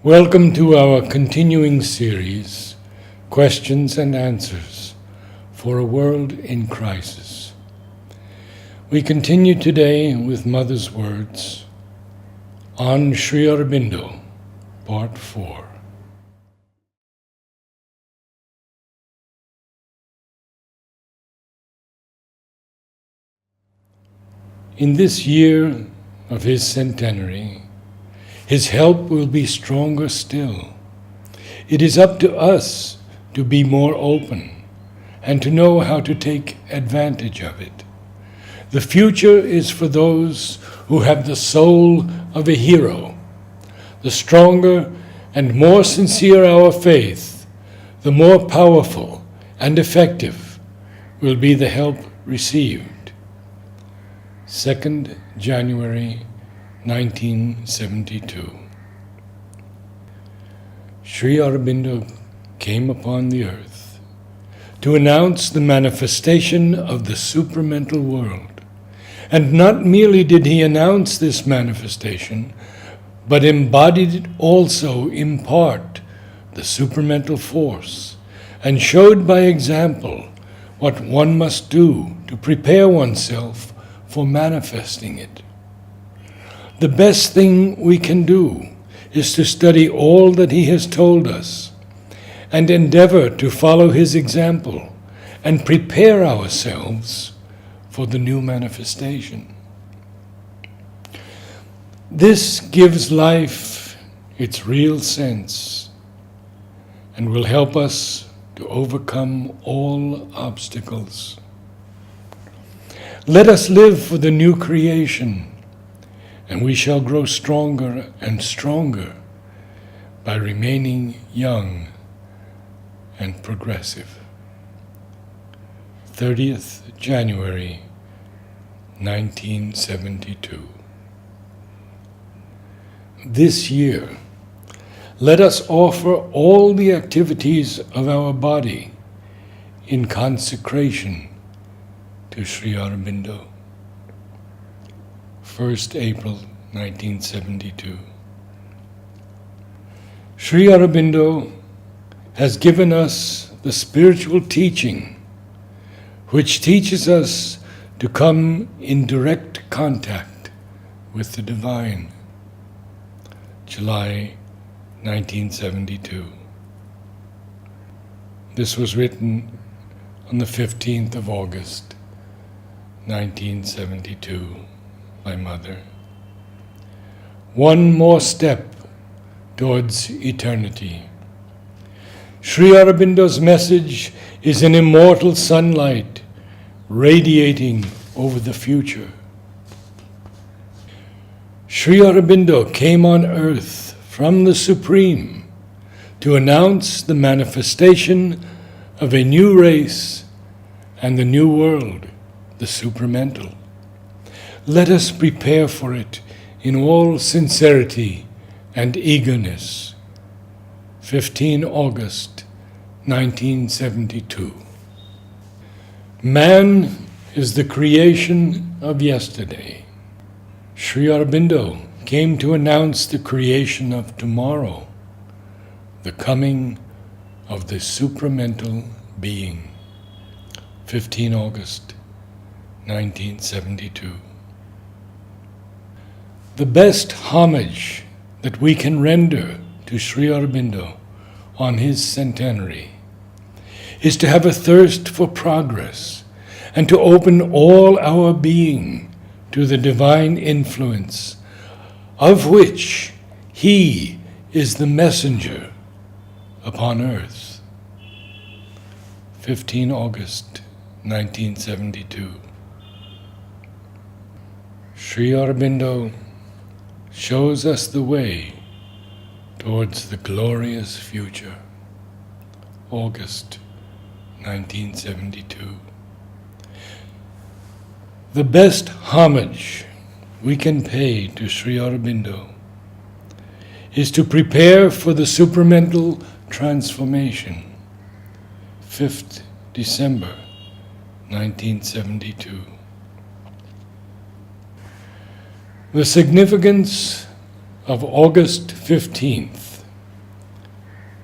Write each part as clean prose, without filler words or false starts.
Welcome to our continuing series, Questions and Answers for a World in Crisis. We continue today with Mother's Words on Sri Aurobindo, Part 4. In this year of his centenary, his help will be stronger still. It is up to us to be more open and to know how to take advantage of it. The future is for those who have the soul of a hero. The stronger and more sincere our faith, the more powerful and effective will be the help received. 2nd January 1972. Sri Aurobindo came upon the earth to announce the manifestation of the supramental world. And not merely did he announce this manifestation, but embodied it also in part the supramental force, and showed by example what one must do to prepare oneself for manifesting it. The best thing we can do is to study all that he has told us and endeavor to follow his example and prepare ourselves for the new manifestation. This gives life its real sense and will help us to overcome all obstacles. Let us live for the new creation, and we shall grow stronger and stronger by remaining young and progressive. 30th January 1972. This year, let us offer all the activities of our body in consecration to Sri Aurobindo. 1st April 1972. Sri Aurobindo has given us the spiritual teaching which teaches us to come in direct contact with the divine. July 1972. This was written on the 15th of August 1972. My mother. One more step towards eternity. Sri Aurobindo's message is an immortal sunlight radiating over the future. Sri Aurobindo came on earth from the Supreme to announce the manifestation of a new race and the new world, the supramental. Let us prepare for it in all sincerity and eagerness. 15 August 1972. Man is the creation of yesterday. Sri Aurobindo came to announce the creation of tomorrow, the coming of the supramental being. 15 August 1972. The best homage that we can render to Sri Aurobindo on his centenary is to have a thirst for progress and to open all our being to the divine influence of which he is the messenger upon earth. 15 August 1972. Sri Aurobindo shows us the way towards the glorious future. August 1972. The best homage we can pay to Sri Aurobindo is to prepare for the supramental transformation. 5th December 1972. The significance of August 15th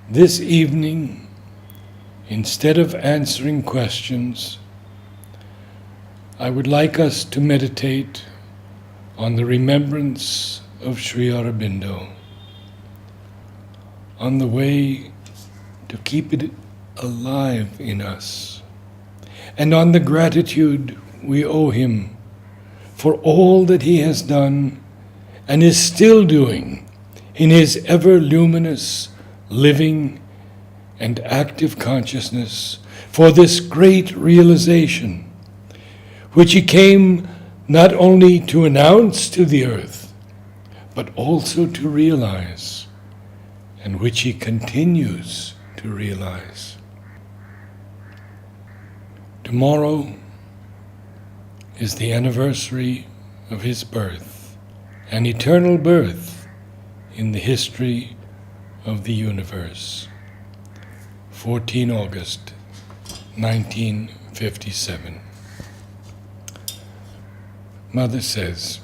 This evening, instead of answering questions, I would like us to meditate on the remembrance of Sri Aurobindo, on the way to keep it alive in us, and on the gratitude we owe him for all that he has done and is still doing in his ever-luminous, living, and active consciousness for this great realization, which he came not only to announce to the earth, but also to realize, and which he continues to realize. Tomorrow is the anniversary of his birth, an eternal birth in the history of the universe. 14 August 1957. Mother says,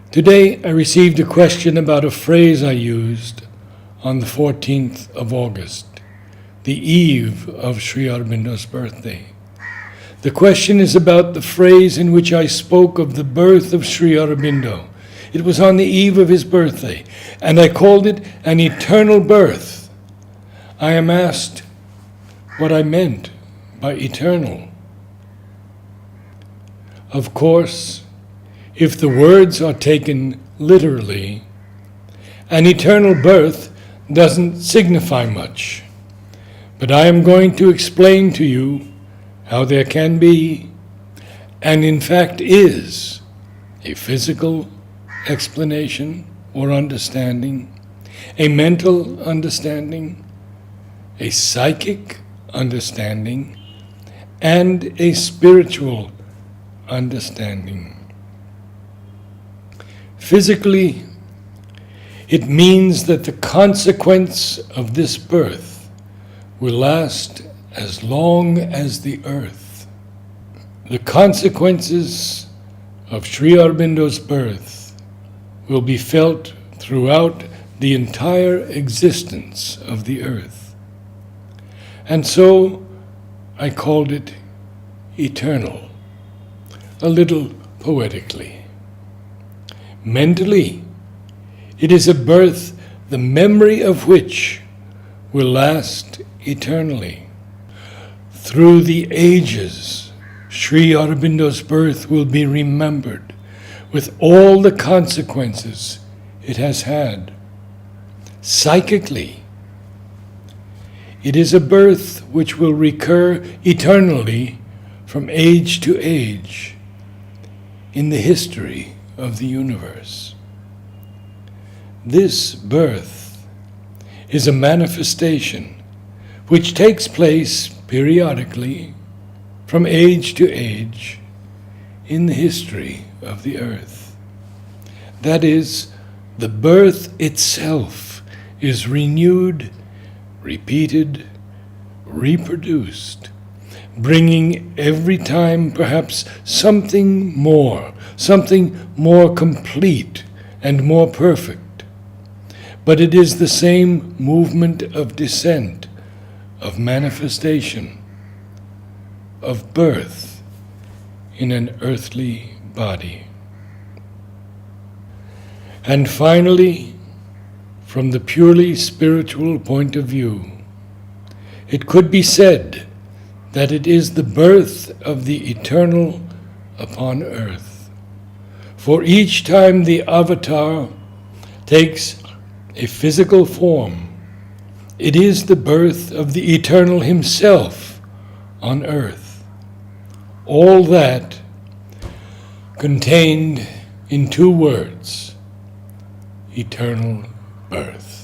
"Today I received a question about a phrase I used on the 14th of August, the eve of Sri Aurobindo's birthday. The question is about the phrase in which I spoke of the birth of Sri Aurobindo. It was on the eve of his birthday, and I called it an eternal birth. I am asked what I meant by eternal. Of course, if the words are taken literally, an eternal birth doesn't signify much. But I am going to explain to you how there can be, and in fact is, a physical explanation or understanding, a mental understanding, a psychic understanding, and a spiritual understanding. Physically, it means that the consequence of this birth will last as long as the earth. The consequences of Sri Aurobindo's birth will be felt throughout the entire existence of the earth. And so I called it eternal, a little poetically. Mentally, it is a birth the memory of which will last eternally. Through the ages, Sri Aurobindo's birth will be remembered with all the consequences it has had. Psychically, it is a birth which will recur eternally from age to age in the history of the universe. This birth is a manifestation which takes place periodically from age to age in the history of the earth. That is, the birth itself is renewed, repeated, reproduced, bringing every time perhaps something more complete and more perfect. But it is the same movement of descent, of manifestation, of birth in an earthly body. And finally, from the purely spiritual point of view, it could be said that it is the birth of the eternal upon earth. For each time the avatar takes a physical form, it is the birth of the eternal himself on earth. All that contained in two words: eternal birth.